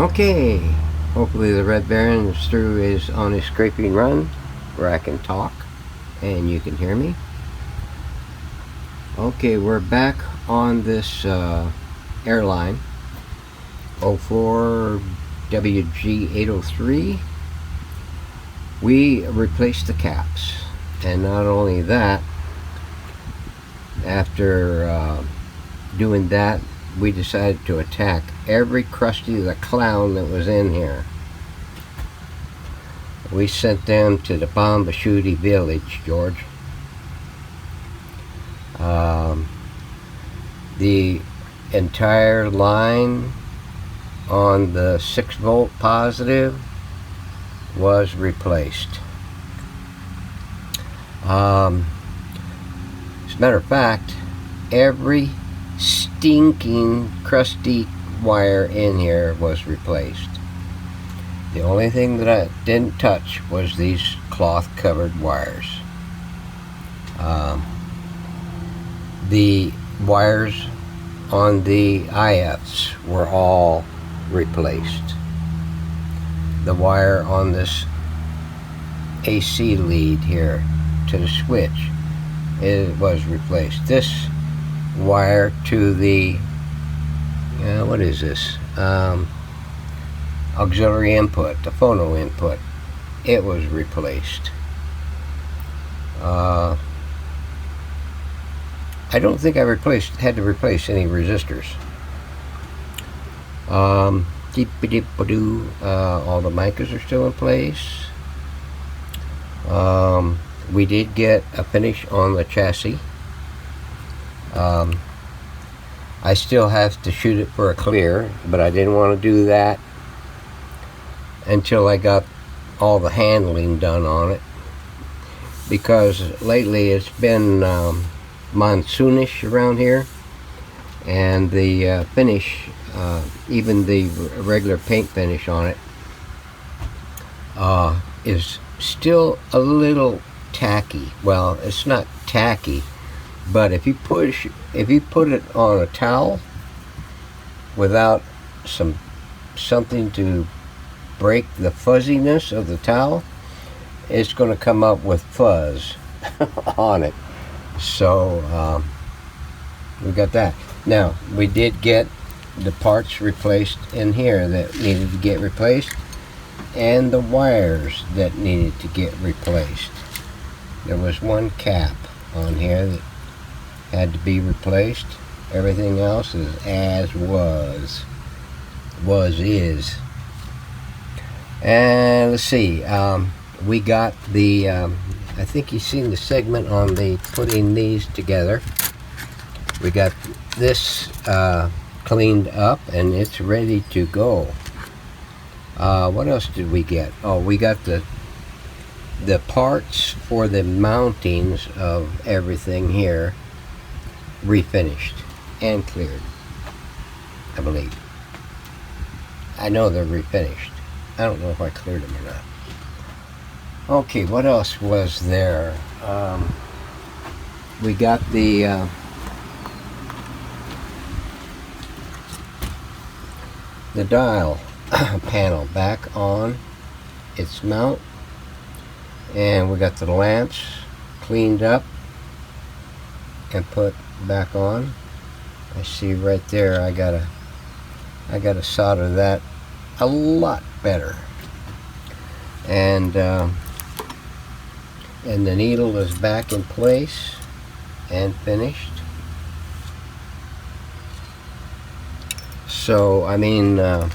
Okay, hopefully the Red Baron is on his scraping run where I can talk and you can hear me. Okay, we're back on this Airline 04WG803. We replaced the caps, and not only that, after doing that, we decided to attack every Krusty the Clown that was in here. We sent them to the Bombashooty village, George. The entire line on the 6-volt positive was replaced. As a matter of fact, every stinking crusty wire in here was replaced. The only thing that I didn't touch was these cloth covered wires. The wires on the IFs were all replaced. The wire on this AC lead here to the switch, it was replaced. This wire to the what is this, auxiliary input, the phono input, it was replaced. I don't think I had to replace any resistors. All the micas are still in place. We did get a finish on the chassis. I still have to shoot it for a clear, but I didn't want to do that until I got all the handling done on it, because lately it's been monsoonish around here, and the finish, even the regular paint finish on it, is still a little tacky. Well, it's not tacky, but if you put it on a towel without something to break the fuzziness of the towel, it's going to come up with fuzz on it. So we got that. Now, we did get the parts replaced in here that needed to get replaced, and the wires that needed to get replaced. There was one cap on here that had to be replaced. Everything else is as is. And let's see, we got the I think you've seen the segment on the putting these together. We got this cleaned up and it's ready to go. What else did we get? Oh, we got the parts for the mountings of everything here refinished and cleared, I believe. I know they're refinished. I don't know if I cleared them or not. Okay, what else was there? We got the dial panel back on its mount, and we got the lamps cleaned up and put back on. I see right there, I gotta solder that a lot better, and the needle is back in place and finished. So I mean, the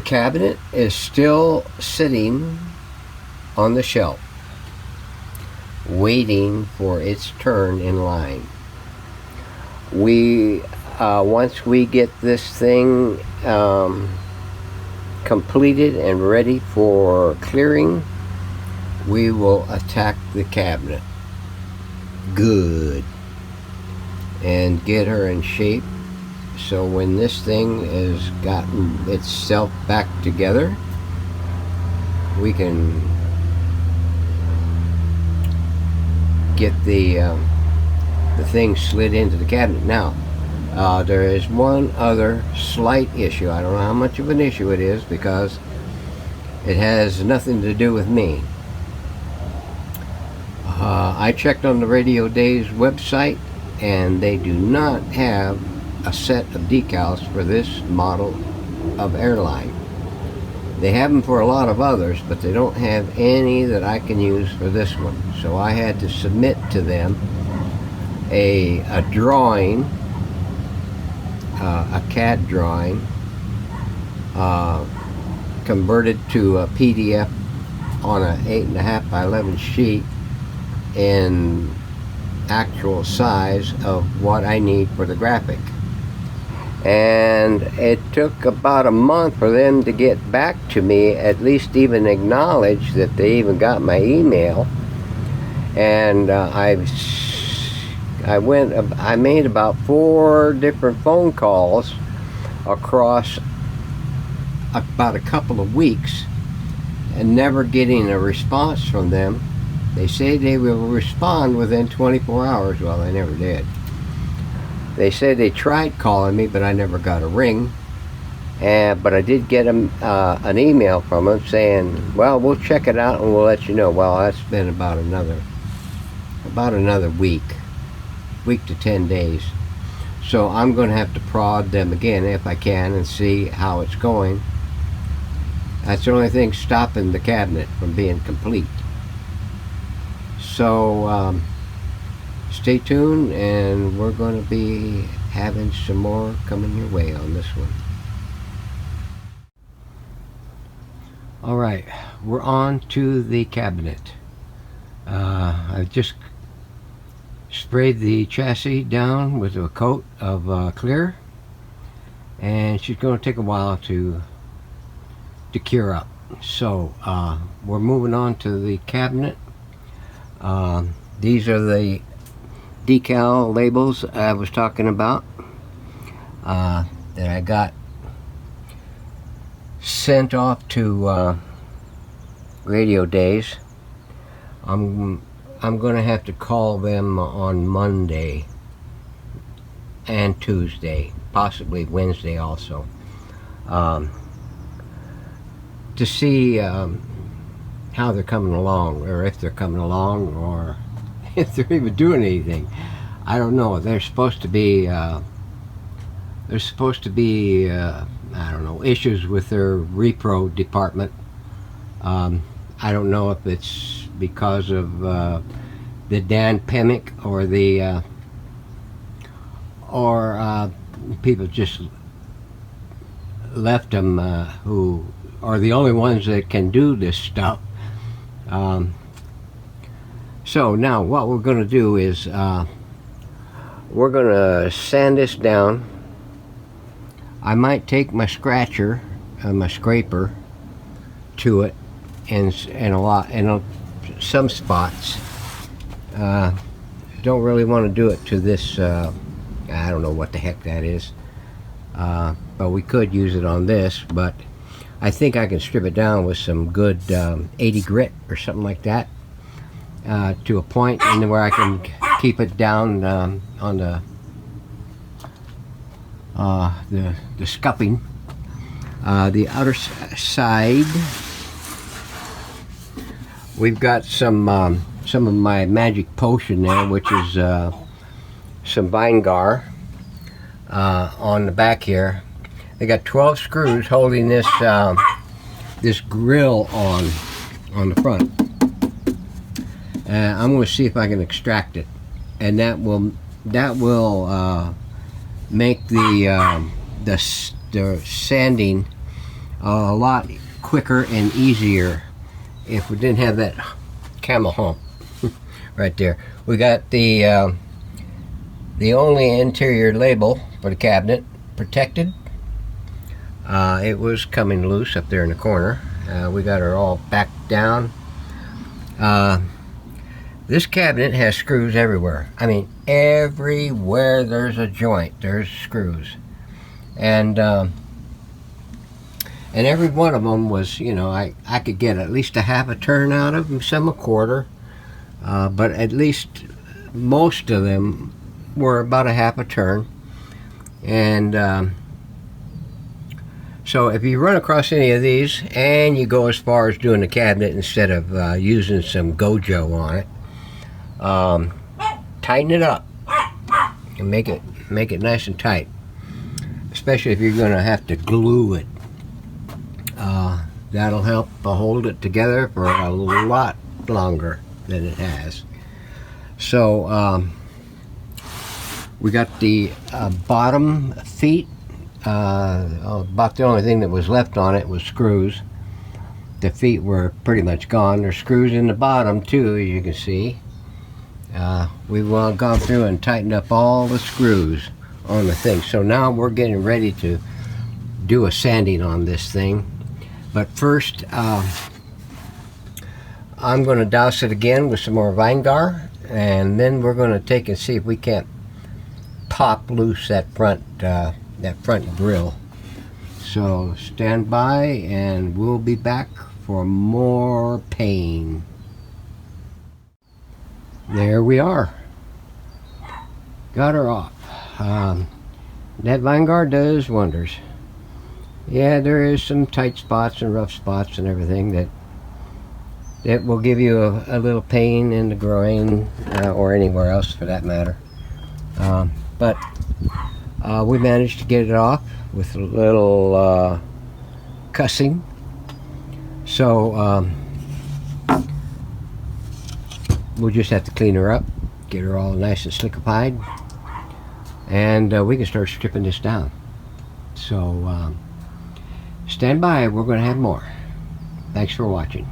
cabinet is still sitting on the shelf waiting for its turn in line. We once we get this thing completed and ready for clearing, we will attack the cabinet good and get her in shape, so when this thing has gotten itself back together, we can get the thing slid into the cabinet. Now, There is one other slight issue. I don't know how much of an issue it is because it has nothing to do with me. I checked on the Radio Days website, and they do not have a set of decals for this model of Airline. They have them for a lot of others, but they don't have any that I can use for this one. So I had to submit to them a drawing, a CAD drawing, converted to a PDF on an 8.5 by 11 sheet in actual size of what I need for the graphic. And it took about a month for them to get back to me, at least even acknowledge that they even got my email. And I made about 4 different phone calls across about a couple of weeks and never getting a response from them. They say they will respond within 24 hours. Well, they never did. They said they tried calling me, but I never got a ring. But I did get an email from them saying, well, we'll check it out and we'll let you know. Well, that's been about another week to 10 days. So I'm going to have to prod them again if I can and see how it's going. That's the only thing stopping the cabinet from being complete. So stay tuned, and we're going to be having some more coming your way on this one. Alright, we're on to the cabinet. I've just sprayed the chassis down with a coat of clear, and she's going to take a while to cure up. So we're moving on to the cabinet. These are the decal labels I was talking about that I got sent off to Radio Days. I'm going to have to call them on Monday and Tuesday, possibly Wednesday also, to see how they're coming along, or if they're coming along, or if they're even doing anything. I don't know. They're supposed to be I don't know, issues with their repro department. I don't know if it's because of the pandemic or people just left them who are the only ones that can do this stuff. So now what we're going to do is we're going to sand this down. I might take my scratcher, my scraper, to it in some spots. Don't really want to do it to this. I don't know what the heck that is, but we could use it on this. But I think I can strip it down with some good 80 grit or something like that, to a point, and where I can keep it down on the scupping. The outer side, we've got some of my magic potion there, which is some Vinegar on the back here. They got 12 screws holding this this grill on the front. I'm going to see if I can extract it, and that will make the sanding a lot quicker and easier if we didn't have that camel hump right there. We got the only interior label for the cabinet protected. It was coming loose up there in the corner. We got her all backed down. This cabinet has screws everywhere. I mean, everywhere there's a joint, there's screws. And every one of them was, you know, I could get at least a half a turn out of them, some a quarter. But at least most of them were about a half a turn. And so if you run across any of these and you go as far as doing the cabinet instead of using some Gojo on it, tighten it up and make it nice and tight, especially if you're going to have to glue it. That'll help hold it together for a lot longer than it has. So we got the bottom feet. About the only thing that was left on it was screws. The feet were pretty much gone. There's screws in the bottom too, as you can see. We've gone through and tightened up all the screws on the thing. So now we're getting ready to do a sanding on this thing. But first, I'm going to douse it again with some more Vinegar, and then we're going to take and see if we can't pop loose that front grill. So stand by, and we'll be back for more pain. There we are. Got her off. That Vinegar does wonders. Yeah, there is some tight spots and rough spots and everything that will give you a little pain in the groin, or anywhere else for that matter. But we managed to get it off with a little cussing. So we'll just have to clean her up, get her all nice and slickified, and we can start stripping this down. So stand by, we're going to have more. Thanks for watching.